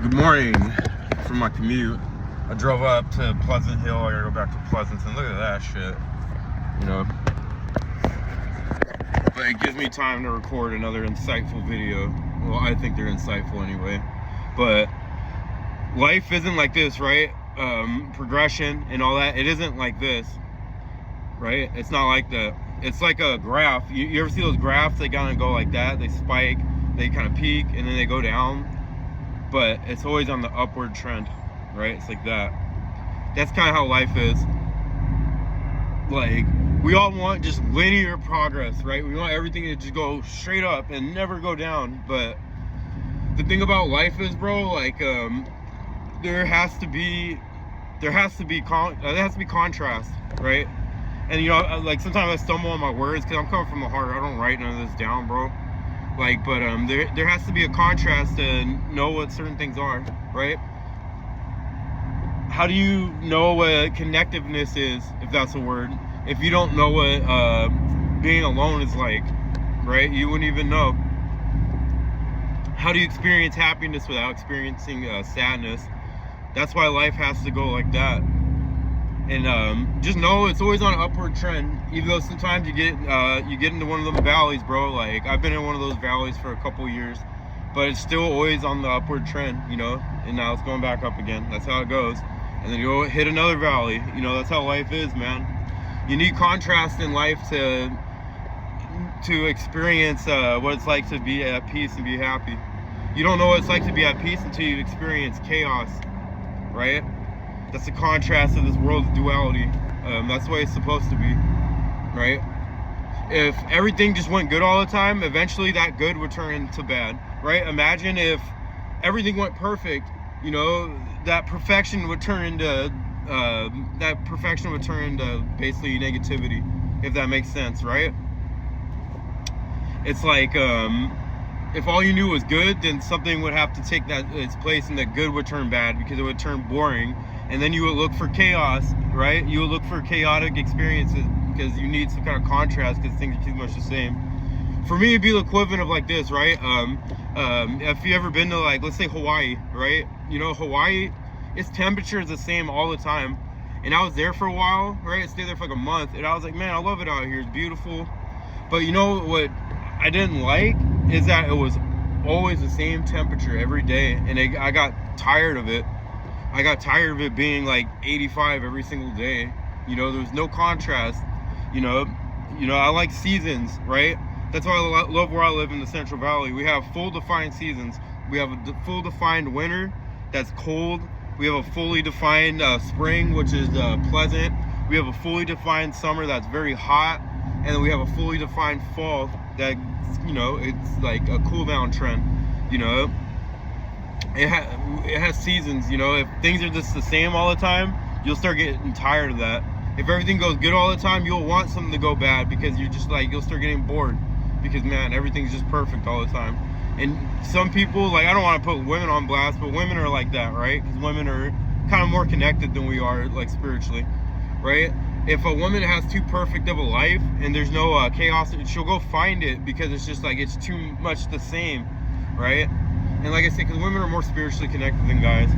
Good morning from my commute. I drove up to Pleasant Hill. I gotta go back to Pleasanton. Look at that shit, you know. But it gives me time to record another insightful video. Well, I think they're insightful anyway. But life isn't like this, right? Progression and all that, it isn't like this, right? It's not like that. It's like a graph. You ever see those graphs? They kind of go like that. They spike, they kind of peak, and then they go down. But it's always on the upward trend, right? It's like that. That's kind of how life is. Like, we all want just linear progress, right? We want everything to just go straight up and never go down. But the thing about life is, bro, like, there has to be contrast, right? And you know, like, sometimes I stumble on my words because I'm coming from the heart. I don't write none of this down, bro. Like, but there has to be a contrast to know what certain things are, right? How do you know what connectiveness is, if that's a word, if you don't know what being alone is like, right? You wouldn't even know. How do you experience happiness without experiencing sadness? That's why life has to go like that. And just know it's always on an upward trend, even though sometimes you get into one of those valleys, bro. Like, I've been in one of those valleys for a couple years, but it's still always on the upward trend, you know. And now it's going back up again. That's how it goes. And then you'll hit another valley. You know, that's how life is, man. You need contrast in life to experience what it's like to be at peace and be happy. You don't know what it's like to be at peace until you experience chaos, right? That's the contrast of this world's duality. That's the way it's supposed to be, right? If everything just went good all the time, eventually that good would turn into bad, right? Imagine if everything went perfect, you know, that perfection would turn into basically negativity, if that makes sense, right? It's like, if all you knew was good, then something would have to take its place, and that good would turn bad because it would turn boring. And then you would look for chaos, right? You would look for chaotic experiences because you need some kind of contrast because things are too much the same. For me, it'd be the equivalent of like this, right? If you ever been to, like, let's say Hawaii, right? You know, Hawaii, its temperature is the same all the time. And I was there for a while, right? I stayed there for like a month, and I was like, man, I love it out here. It's beautiful. But you know what I didn't like is that it was always the same temperature every day, and I got tired of it. I got tired of it being like 85 every single day. You know, there was no contrast. You know, I like seasons, right? That's why I love where I live in the Central Valley. We have full defined seasons. We have a full defined winter that's cold. We have a fully defined spring, which is pleasant. We have a fully defined summer that's very hot. And then we have a fully defined fall that, you know, it's like a cool down trend, you know. It has seasons, you know. If things are just the same all the time, you'll start getting tired of that. If everything goes good all the time, you'll want something to go bad because you're just like, you'll start getting bored because, man, everything's just perfect all the time. And some people, like, I don't want to put women on blast, but women are like that, right? Because women are kind of more connected than we are, like, spiritually, right? If a woman has too perfect of a life and there's no chaos, she'll go find it because it's just like, it's too much the same, right? And like I said, because women are more spiritually connected than guys,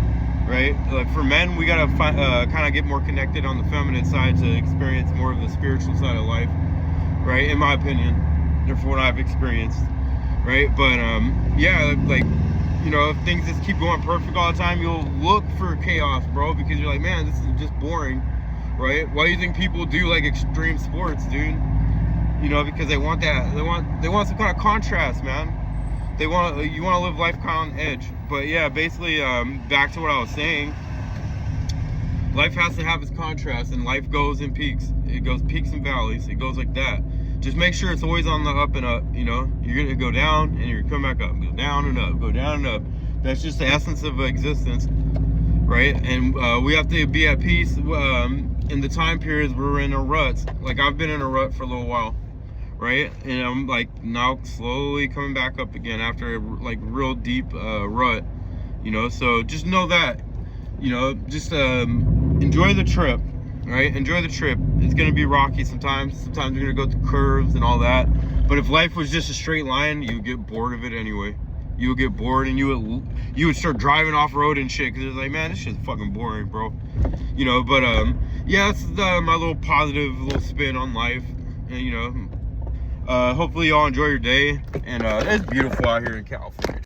right? Like, for men, we gotta kind of get more connected on the feminine side to experience more of the spiritual side of life, right? In my opinion, or for what I've experienced, right? But yeah, like, you know, if things just keep going perfect all the time, you'll look for chaos, bro, because you're like, man, this is just boring, right? Why do you think people do like extreme sports, dude? You know, because they want that. They want some kind of contrast, man. You want to live life kind of on edge. But yeah, basically, back to what I was saying. Life has to have its contrast, and life goes in peaks. It goes peaks and valleys. It goes like that. Just make sure it's always on the up and up. You know, you're gonna go down and you're gonna come back up. Go down and up. Go down and up. That's just the essence of existence, right? And we have to be at peace in the time periods we're in a rut. Like, I've been in a rut for a little while, right? And I'm like now slowly coming back up again after a like real deep rut, you know. So just know that, you know, just enjoy the trip, right? Enjoy the trip. It's gonna be rocky sometimes. Sometimes you're gonna go through curves and all that. But if life was just a straight line, you get bored of it anyway. You would get bored, and you would start driving off road and shit, because it's like, man, this shit's fucking boring, bro. You know, but yeah, that's my little positive little spin on life. And you know, hopefully y'all enjoy your day, and it's beautiful out here in California.